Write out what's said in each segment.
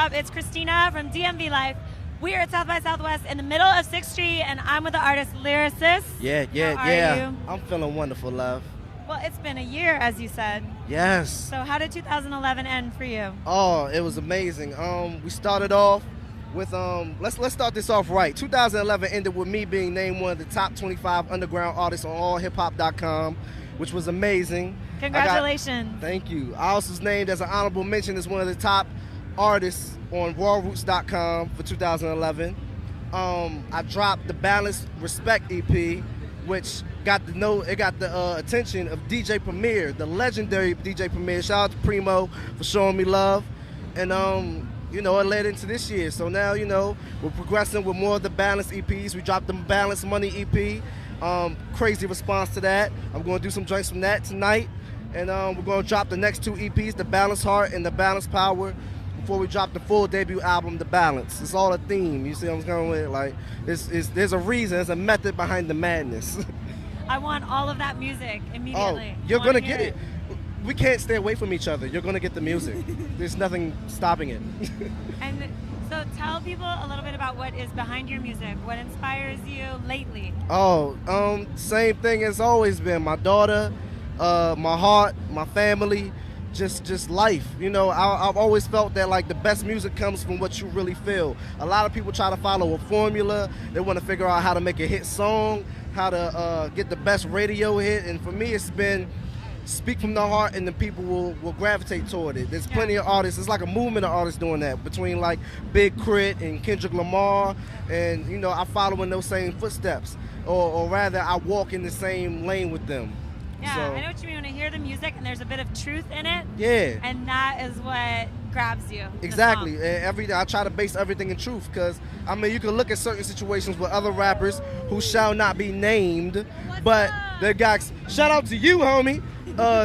up? It's Christina from DMV Life. We are at South by Southwest in the middle of 6th Street, and I'm with the artist Lyriciss. Yeah. How are you? I'm feeling wonderful, love. Well, it's been a year, as you said. Yes. So how did 2011 end for you? Oh, it was amazing. We started off with let's start this off right. 2011 ended with me being named one of the top 25 underground artists on allhiphop.com, which was amazing. Congratulations. Thank you. I also was named as an honorable mention as one of the top artists on rawroots.com for 2011. I dropped the Balanced Respect EP, which got the attention of DJ Premier, the legendary DJ Premier. Shout out to Primo for showing me love. And it led into this year. So now, we're progressing with more of the Balanced EPs. We dropped the Balanced Money EP. Crazy response to that. I'm going to do some joints from that tonight. And we're going to drop the next two EPs, the Balanced Heart and the Balanced Power, before we drop the full debut album, The Balance. It's all a theme. You see what I'm going with? Like, there's a reason, there's a method behind the madness. I want all of that music immediately. Oh, you're going to get it. We can't stay away from each other. You're going to get the music. There's nothing stopping it. And so tell people a little bit about what is behind your music. What inspires you lately? Oh, same thing as always been. My daughter, my heart, my family, just life. I've always felt that like the best music comes from what you really feel. A lot of people try to follow a formula. They want to figure out how to make a hit song, how to get the best radio hit. And for me, it's been speak from the heart, and the people will gravitate toward it. There's plenty of artists. It's like a movement of artists doing that between like Big Crit and Kendrick Lamar. And I follow in those same footsteps, or rather, I walk in the same lane with them. Yeah, so, I know what you mean when I hear the music and there's a bit of truth in it. Yeah. And that is what grabs you. Exactly. And every day I try to base everything in truth, because you can look at certain situations with other rappers who shall not be named, but they got, shout out to you, homie.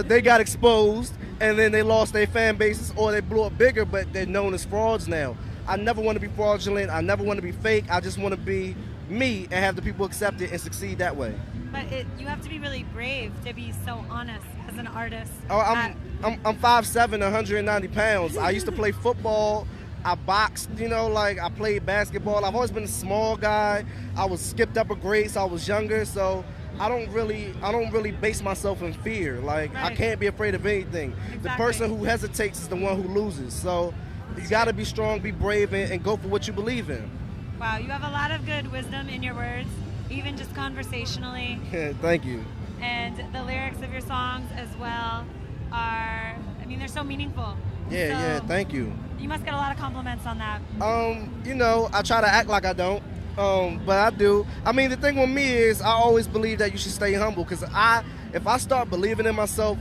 They got exposed and then they lost their fan bases, or they blew up bigger, but they're known as frauds now. I never want to be fraudulent. I never want to be fake. I just want to be me and have the people accept it and succeed that way. But you have to be really brave to be so honest as an artist. Oh, I'm 5'7", 190 pounds. I used to play football. I boxed, I played basketball. I've always been a small guy. I was skipped up a grade, so I was younger. So I don't really base myself in fear. Like, right. I can't be afraid of anything. Exactly. The person who hesitates is the one who loses. So you got to be strong, be brave, and go for what you believe in. Wow, you have a lot of good wisdom in your words, even just conversationally. Thank you. And the lyrics of your songs as well are, they're so meaningful. Yeah, thank you. You must get a lot of compliments on that. I try to act like I don't, but I do. The thing with me is I always believe that you should stay humble, because if I start believing in myself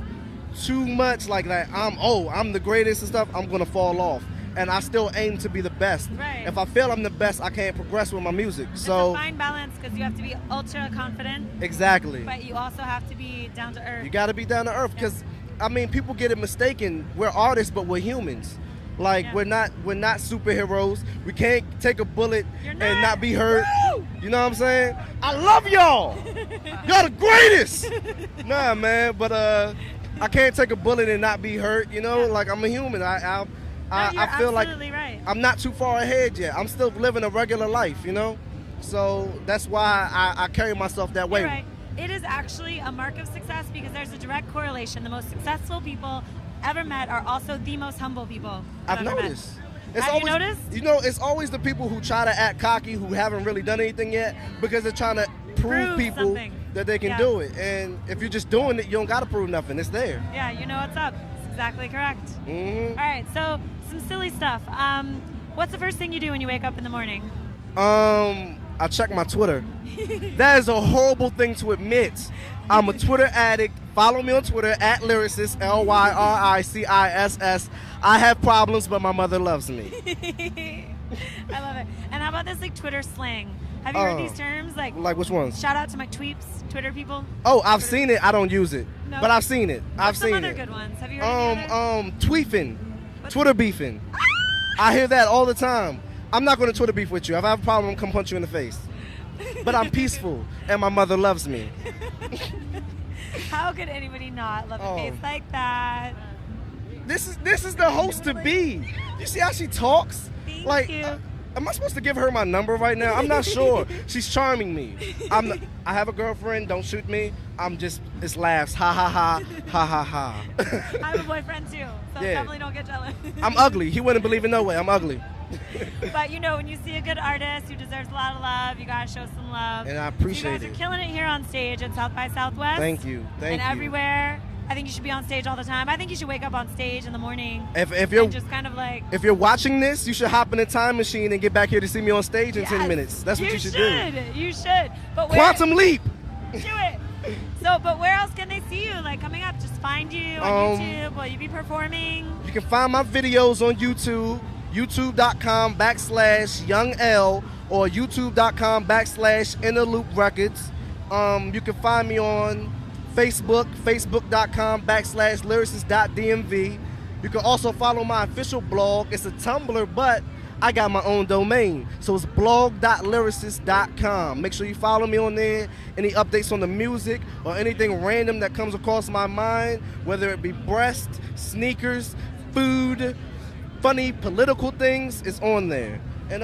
too much, like I'm the greatest and stuff, I'm going to fall off. And I still aim to be the best. Right. If I feel I'm the best, I can't progress with my music. So it's a fine balance, because you have to be ultra confident. Exactly. But you also have to be down to earth. You got to be down to earth, because people get it mistaken. We're artists, but we're humans. Like, we're not superheroes. We can't take a bullet and not be hurt. Woo! You know what I'm saying? I love y'all. Y'all the greatest. Nah, man, but I can't take a bullet and not be hurt. Like, I'm a human. I feel like right. I'm not too far ahead yet. I'm still living a regular life, So that's why I carry myself that way. You're right. It is actually a mark of success, because there's a direct correlation. The most successful people ever met are also the most humble people I've noticed. Have you noticed? It's always the people who try to act cocky, who haven't really done anything yet, because they're trying to prove people something. That they can do it. And if you're just doing it, you don't got to prove nothing. It's there. Yeah, you know what's up. That's exactly correct. Mm-hmm. All right, so some silly stuff. What's the first thing you do when you wake up in the morning? I check my Twitter. That is a horrible thing to admit. I'm a Twitter addict. Follow me on Twitter at Lyriciss, Lyrississ. I have problems, but my mother loves me. I love it. And how about this Twitter slang? Have you heard these terms? Like which ones? Shout out to my tweeps, Twitter people. Oh, I've seen it. I don't use it, but I've seen it. What's some other good ones? Have you heard tweefing, Twitter beefing. I hear that all the time. I'm not going to Twitter beef with you. If I have a problem, I'm going to punch you in the face. But I'm peaceful, and my mother loves me. How could anybody not love a face like that? This is the host to be. You see how she talks? Thank Like, you. am I supposed to give her my number right now? I'm not sure. She's charming me. I have a girlfriend. Don't shoot me. It's laughs. Ha ha ha. Ha ha ha. I have a boyfriend too, so Yeah. definitely don't get jealous. I'm ugly. He wouldn't believe it no way. I'm ugly. But you know, when you see a good artist who deserves a lot of love, you gotta show some love. And I So appreciate you guys it. are killing it here on stage at South by Southwest. Thank you. Thank and you. everywhere. I think you should be on stage all the time. I think you should wake up on stage in the morning If you're and just kind of like. if you're watching this, you should hop in a time machine and get back here to see me on stage in 10 Yes, minutes. That's what you should do. You should. But where, Quantum leap. do it. So, but where else can they see you? Like coming up, just find you on YouTube. Will you be performing? You can find my videos on YouTube, youtube.com/YoungL or youtube.com/Inner Loop Records. You can find me on Facebook, facebook.com/lyriciss.dmv. You can also follow my official blog. It's a Tumblr, but I got my own domain. So it's blog.lyriciss.com. Make sure you follow me on there. Any updates on the music or anything random that comes across my mind, whether it be breast, sneakers, food, funny political things, is on there. And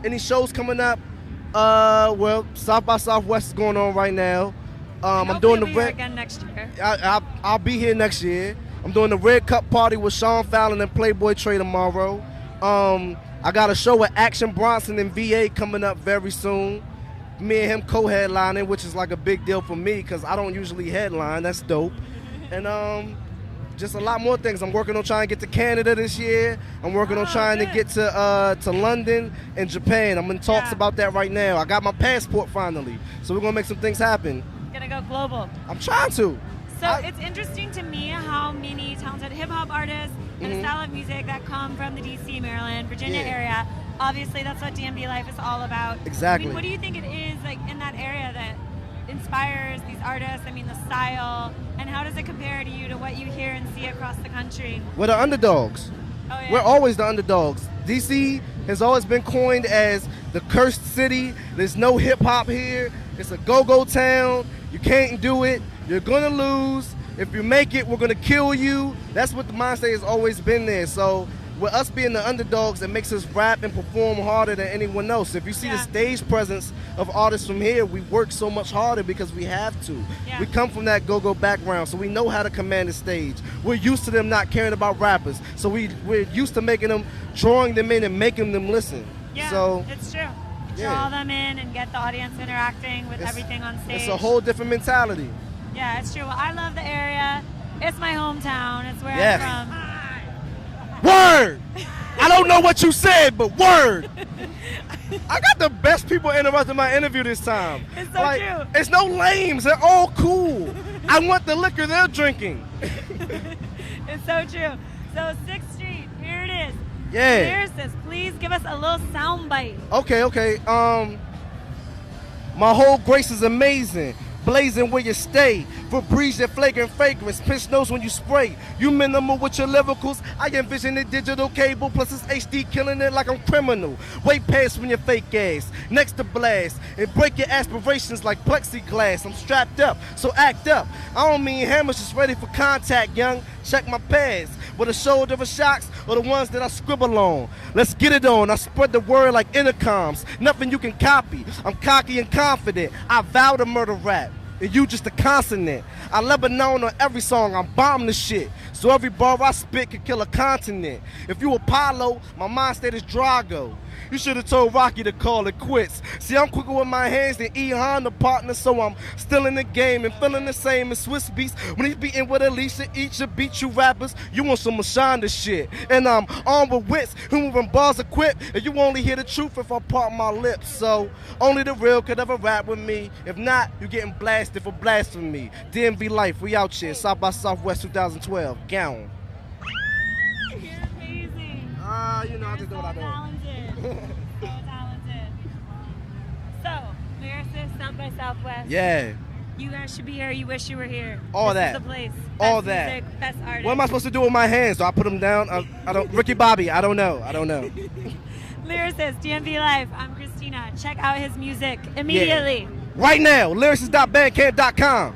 any shows coming up, well, South by Southwest is going on right now. I'm doing the Hopefully you'll be here red. again next year. I'll be here next year. I'm doing the Red Cup party with Sean Fallon and Playboy Trey tomorrow. I got a show with Action Bronson and VA coming up very soon. Me and him co-headlining, which is like a big deal for me because I don't usually headline. That's dope. And just a lot more things. I'm working on trying to get to Canada this year. I'm working on trying to get to London and Japan. I'm in talks about that right now. I got my passport finally, so we're gonna make some things happen. Gonna go global. I'm trying to. So it's interesting to me how many talented hip hop artists and a style of music that come from the DC, Maryland, Virginia area. Obviously, that's what DMV Life is all about. Exactly. I mean, what do you think it is like in that area that inspires these artists? I mean, the style, and how does it compare to you to what you hear and see across the country? We're the underdogs. Oh yeah. We're always the underdogs. DC has always been coined as the cursed city. There's no hip hop here. It's a go-go town. You can't do it. You're gonna lose. If you make it, we're gonna kill you. That's what the mindset has always been there. So with us being the underdogs, it makes us rap and perform harder than anyone else. If you see the stage presence of artists from here, we work so much harder because we have to. Yeah. We come from that go-go background, so we know how to command the stage. We're used to them not caring about rappers, so we're used to drawing them in and making them listen. Yeah, So it's true. Draw them in and get the audience interacting with everything on stage. it's a whole different mentality. Yeah, it's true. Well, I love the area. It's my hometown. It's where Yes. I'm from. Word! I don't know what you said, but word! I got the best people interrupting my interview this time. It's so true. It's no lames. They're all cool. I want the liquor they're drinking. It's so true. So 6th Street, here it is. Yeah. Lyriciss, please give us a little sound bite. Okay. My whole grace is amazing. Blazing where you stay. Febreze that flagrant fragrance. Pinch nose when you spray. You minimal with your lyricals. I envision a digital cable. Plus it's HD killing it like I'm criminal. Way past when you're fake ass. Next to blast. And break your aspirations like plexiglass. I'm strapped up, so act up. I don't mean hammers, just ready for contact, young. Check my pads. With a shoulder of shocks or the ones that I scribble on. Let's get it on. I spread the word like intercoms. Nothing you can copy. I'm cocky and confident. I vow to murder rap. And you just a consonant. I Lebanon on every song. I'm bomb the shit. So every bar I spit could kill a continent. If you Apollo, my mind state is Drago. You should have told Rocky to call it quits. See, I'm quicker with my hands than E. Honda partner, so I'm still in the game and feeling the same as Swiss Beats. When he's beating with Alicia, each should beat you rappers. You want some Mashonda shit. And I'm armed with wits, who moving bars equipped. And you only hear the truth if I part my lips. So only the real could ever rap with me. If not, you getting blasted for blasphemy. DMV Life, we out here. South by Southwest 2012. Gown. You're amazing. You know, I just do what I do. Talented. So talented. So, Lyriciss, South by Southwest. Yeah. You guys should be here. You wish you were here. All this that. Is the place. All Best that. Music, best artist. What am I supposed to do with my hands? Do I put them down? I don't. Ricky Bobby. I don't know. Lyriciss, DMV Life. I'm Christina. Check out his music immediately. Right now, lyriciss.bandcamp.com.